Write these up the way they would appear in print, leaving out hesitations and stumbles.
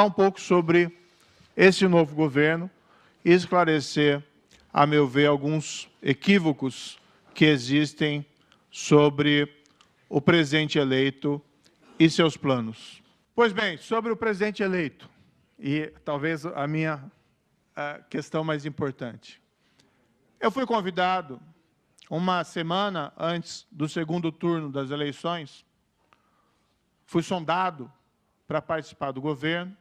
falar um pouco sobre esse novo governo e esclarecer, a meu ver, alguns equívocos que existem sobre o presidente eleito e seus planos. Pois bem, sobre o presidente eleito, e talvez a minha questão mais importante. Eu fui convidado uma semana antes do segundo turno das eleições, fui sondado para participar do governo,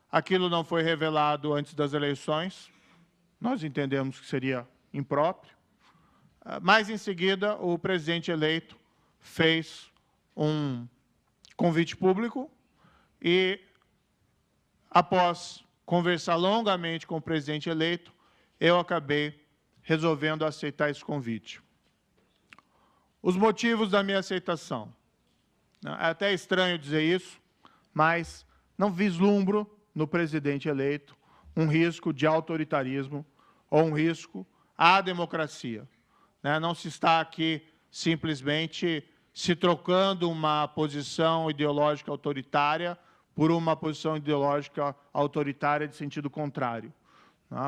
aquilo não foi revelado antes das eleições, nós entendemos que seria impróprio, mas, em seguida, o presidente eleito fez um convite público e, após conversar longamente com o presidente eleito, eu acabei resolvendo aceitar esse convite. Os motivos da minha aceitação. É até estranho dizer isso, mas não vislumbro no presidente eleito um risco de autoritarismo ou um risco à democracia. Não se está aqui simplesmente se trocando uma posição ideológica autoritária por uma posição ideológica autoritária de sentido contrário.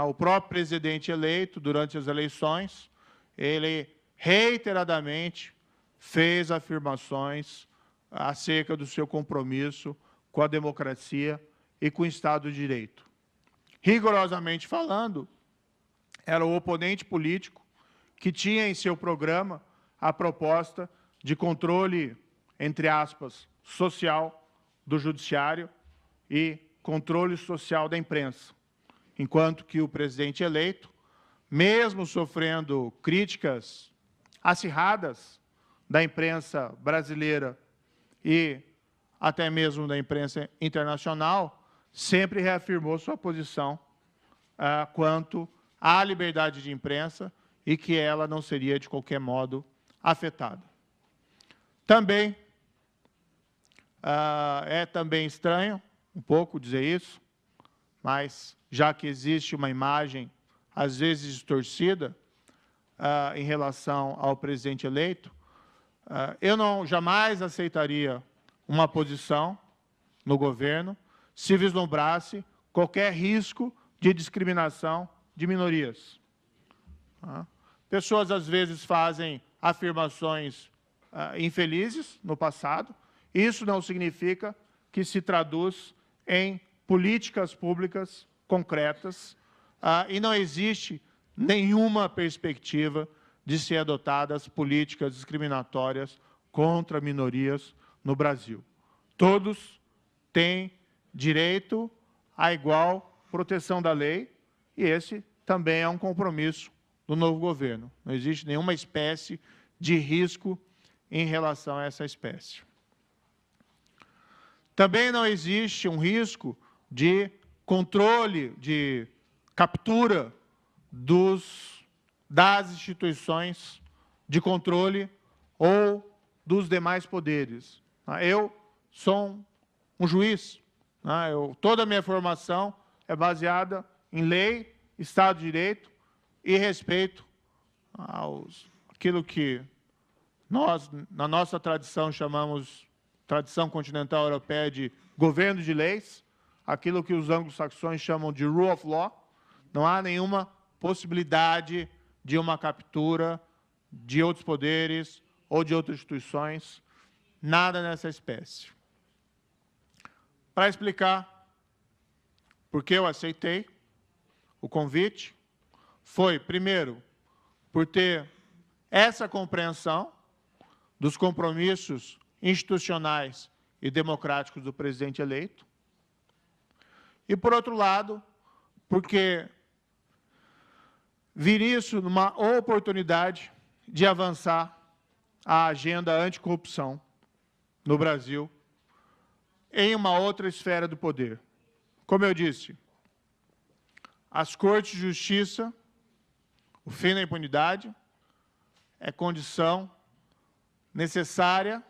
O próprio presidente eleito, durante as eleições, ele reiteradamente fez afirmações acerca do seu compromisso com a democracia e com o Estado de Direito. Rigorosamente falando, era o oponente político que tinha em seu programa a proposta de controle, entre aspas, social do judiciário e controle social da imprensa, enquanto que o presidente eleito, mesmo sofrendo críticas acirradas da imprensa brasileira e até mesmo da imprensa internacional, sempre reafirmou sua posição quanto à liberdade de imprensa e que ela não seria, de qualquer modo, afetada. Também é também estranho, um pouco, dizer isso, mas já que existe uma imagem, às vezes distorcida, em relação ao presidente eleito, eu jamais aceitaria uma posição no governo se vislumbrasse qualquer risco de discriminação de minorias. Pessoas, às vezes, fazem afirmações infelizes no passado, isso não significa que se traduz em políticas públicas concretas e não existe nenhuma perspectiva de ser adotadas políticas discriminatórias contra minorias no Brasil. Todos têm direito à igual proteção da lei e esse também é um compromisso do novo governo. Não existe nenhuma espécie de risco em relação a essa espécie. Também não existe um risco de controle, de captura das instituições de controle ou dos demais poderes. Eu sou um juiz, toda a minha formação é baseada em lei, Estado de Direito e respeito aquilo que nós, na nossa tradição, chamamos, tradição continental europeia, de governo de leis, aquilo que os anglo-saxões chamam de rule of law. Não há nenhuma possibilidade de uma captura de outros poderes ou de outras instituições, nada nessa espécie. Para explicar por que eu aceitei o convite, foi, primeiro, por ter essa compreensão dos compromissos institucionais e democráticos do presidente eleito, e, por outro lado, porque vi isso numa oportunidade de avançar a agenda anticorrupção no Brasil em uma outra esfera do poder. Como eu disse, as Cortes de Justiça, o fim da impunidade, é condição necessária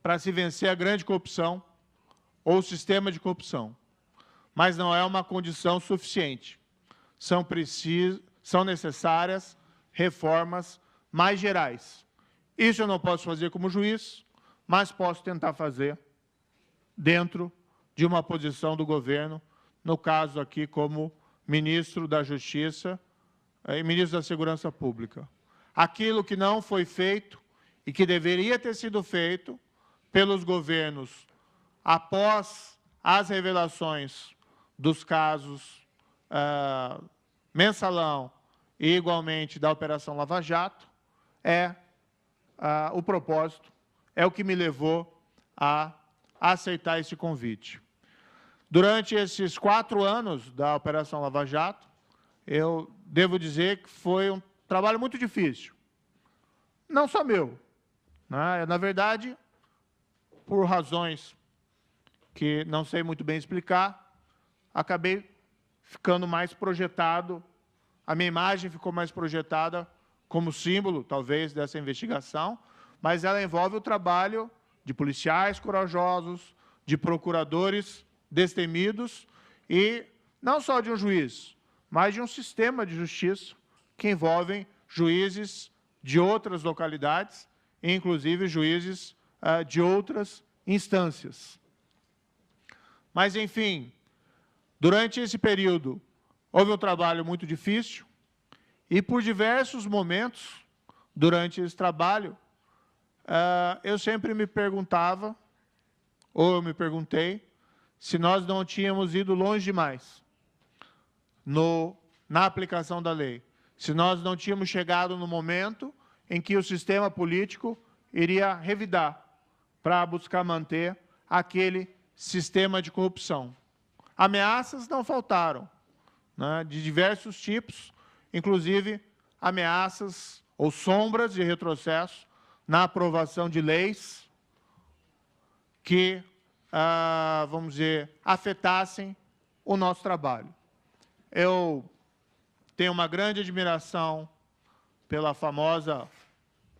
para se vencer a grande corrupção ou o sistema de corrupção, mas não é uma condição suficiente. São necessárias reformas mais gerais. Isso eu não posso fazer como juiz, mas posso tentar fazer dentro de uma posição do governo, no caso aqui como ministro da Justiça e ministro da Segurança Pública. Aquilo que não foi feito e que deveria ter sido feito pelos governos após as revelações dos casos Mensalão e, igualmente, da Operação Lava Jato, o propósito, é o que me levou a aceitar esse convite. Durante esses 4 anos da Operação Lava Jato, eu devo dizer que foi um trabalho muito difícil. Não só meu, né? Na verdade, por razões que não sei muito bem explicar, acabei ficando mais projetado, a minha imagem ficou mais projetada como símbolo, talvez, dessa investigação, mas ela envolve o trabalho de policiais corajosos, de procuradores destemidos e não só de um juiz, mas de um sistema de justiça que envolvem juízes de outras localidades, inclusive juízes de outras instâncias. Mas, enfim, durante esse período, houve um trabalho muito difícil e, por diversos momentos, durante esse trabalho, eu sempre me perguntava, ou eu me perguntei, se nós não tínhamos ido longe demais na aplicação da lei, se nós não tínhamos chegado no momento em que o sistema político iria revidar para buscar manter aquele sistema de corrupção. Ameaças não faltaram, né, de diversos tipos, inclusive ameaças ou sombras de retrocesso na aprovação de leis que, vamos dizer, afetassem o nosso trabalho. Eu tenho uma grande admiração pela famosa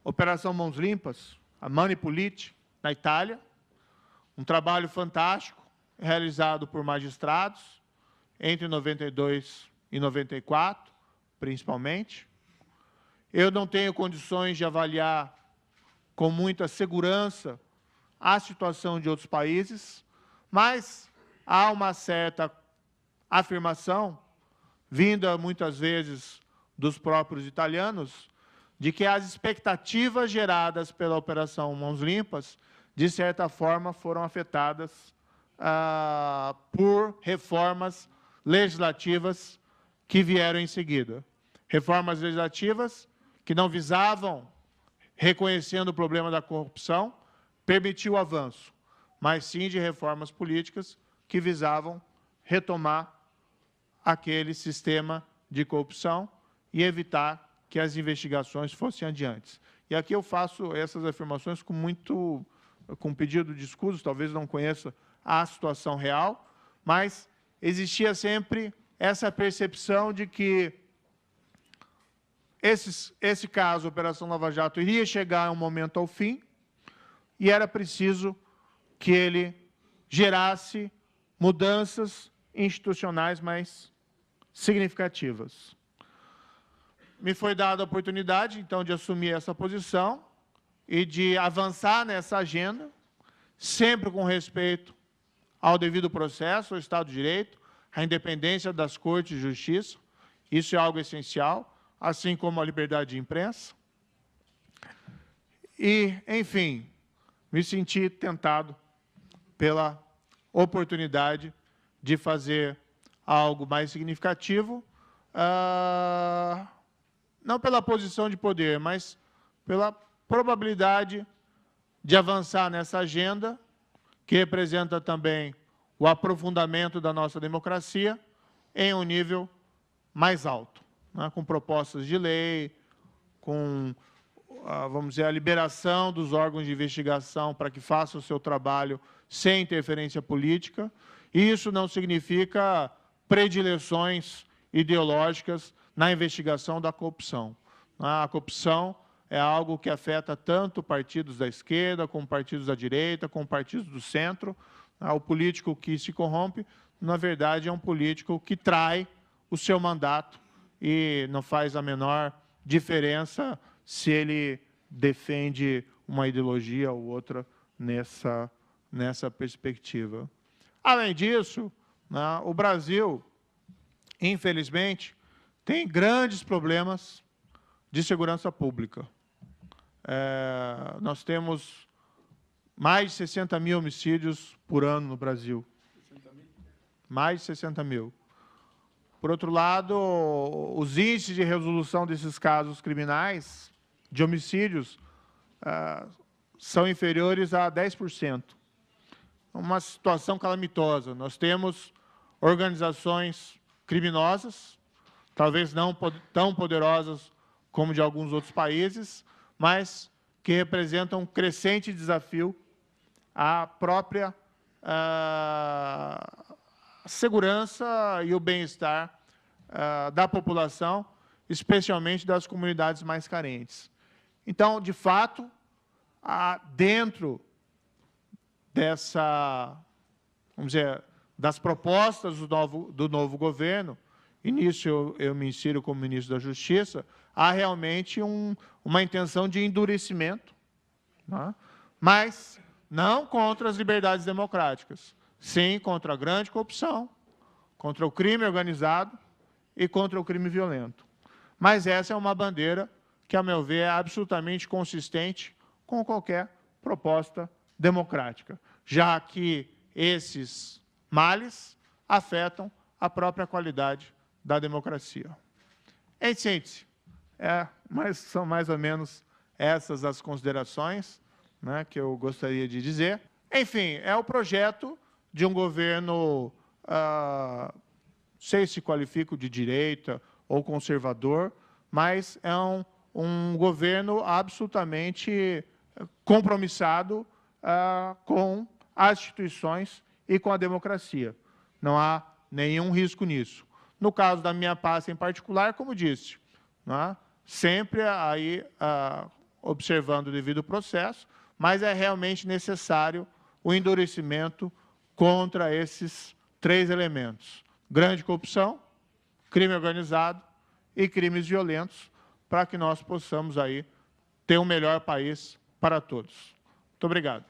Operação Mãos Limpas, a Mani Pulite, na Itália, um trabalho fantástico, realizado por magistrados, entre 92 e 94, principalmente. Eu não tenho condições de avaliar com muita segurança a situação de outros países, mas há uma certa afirmação, vinda muitas vezes dos próprios italianos, de que as expectativas geradas pela Operação Mãos Limpas, de certa forma, foram afetadas por reformas legislativas que vieram em seguida. Reformas legislativas que não visavam, reconhecendo o problema da corrupção, permitir o avanço, mas sim de reformas políticas que visavam retomar aquele sistema de corrupção e evitar que as investigações fossem adiante. E aqui eu faço essas afirmações com pedido de escudos, talvez não conheça a situação real, mas existia sempre essa percepção de que esse caso, a Operação Lava Jato, iria chegar um momento ao fim e era preciso que ele gerasse mudanças institucionais mais significativas. Me foi dada a oportunidade, então, de assumir essa posição e de avançar nessa agenda, sempre com respeito ao devido processo, ao Estado de Direito, à independência das Cortes de Justiça. Isso é algo essencial, assim como a liberdade de imprensa. E, enfim, me senti tentado pela oportunidade de fazer algo mais significativo, não pela posição de poder, mas pela probabilidade de avançar nessa agenda, que representa também o aprofundamento da nossa democracia em um nível mais alto, né, com propostas de lei, com, vamos dizer, a liberação dos órgãos de investigação para que façam o seu trabalho sem interferência política. Isso não significa predileções ideológicas na investigação da corrupção. A corrupção é algo que afeta tanto partidos da esquerda, como partidos da direita, como partidos do centro. O político que se corrompe, na verdade, é um político que trai o seu mandato e não faz a menor diferença se ele defende uma ideologia ou outra nessa perspectiva. Além disso, né, o Brasil, infelizmente, tem grandes problemas de segurança pública. Nós temos mais de 60 mil homicídios por ano no Brasil. 60 mil? Mais de 60 mil. Por outro lado, os índices de resolução desses casos criminais, de homicídios, são inferiores a 10%. Uma situação calamitosa. Nós temos organizações criminosas, talvez não tão poderosas como de alguns outros países, mas que representam um crescente desafio à própria segurança e o bem-estar da população, especialmente das comunidades mais carentes. Então, de fato, dentro vamos dizer, das propostas do novo governo, e nisso eu me insiro como ministro da Justiça, há realmente uma intenção de endurecimento, né? Mas não contra as liberdades democráticas, sim contra a grande corrupção, contra o crime organizado e contra o crime violento. Mas essa é uma bandeira que, a meu ver, é absolutamente consistente com qualquer proposta democrática, já que esses males afetam a própria qualidade da democracia. Em síntese, são mais ou menos essas as considerações, né, que eu gostaria de dizer. Enfim, é o projeto de um governo, sei se qualifico de direita ou conservador, mas é um governo absolutamente compromissado com as instituições e com a democracia. Não há nenhum risco nisso. No caso da minha pasta em particular, como disse, né, sempre aí observando o devido processo, mas é realmente necessário o endurecimento contra esses 3 elementos: grande corrupção, crime organizado e crimes violentos, para que nós possamos aí ter um melhor país para todos. Muito obrigado.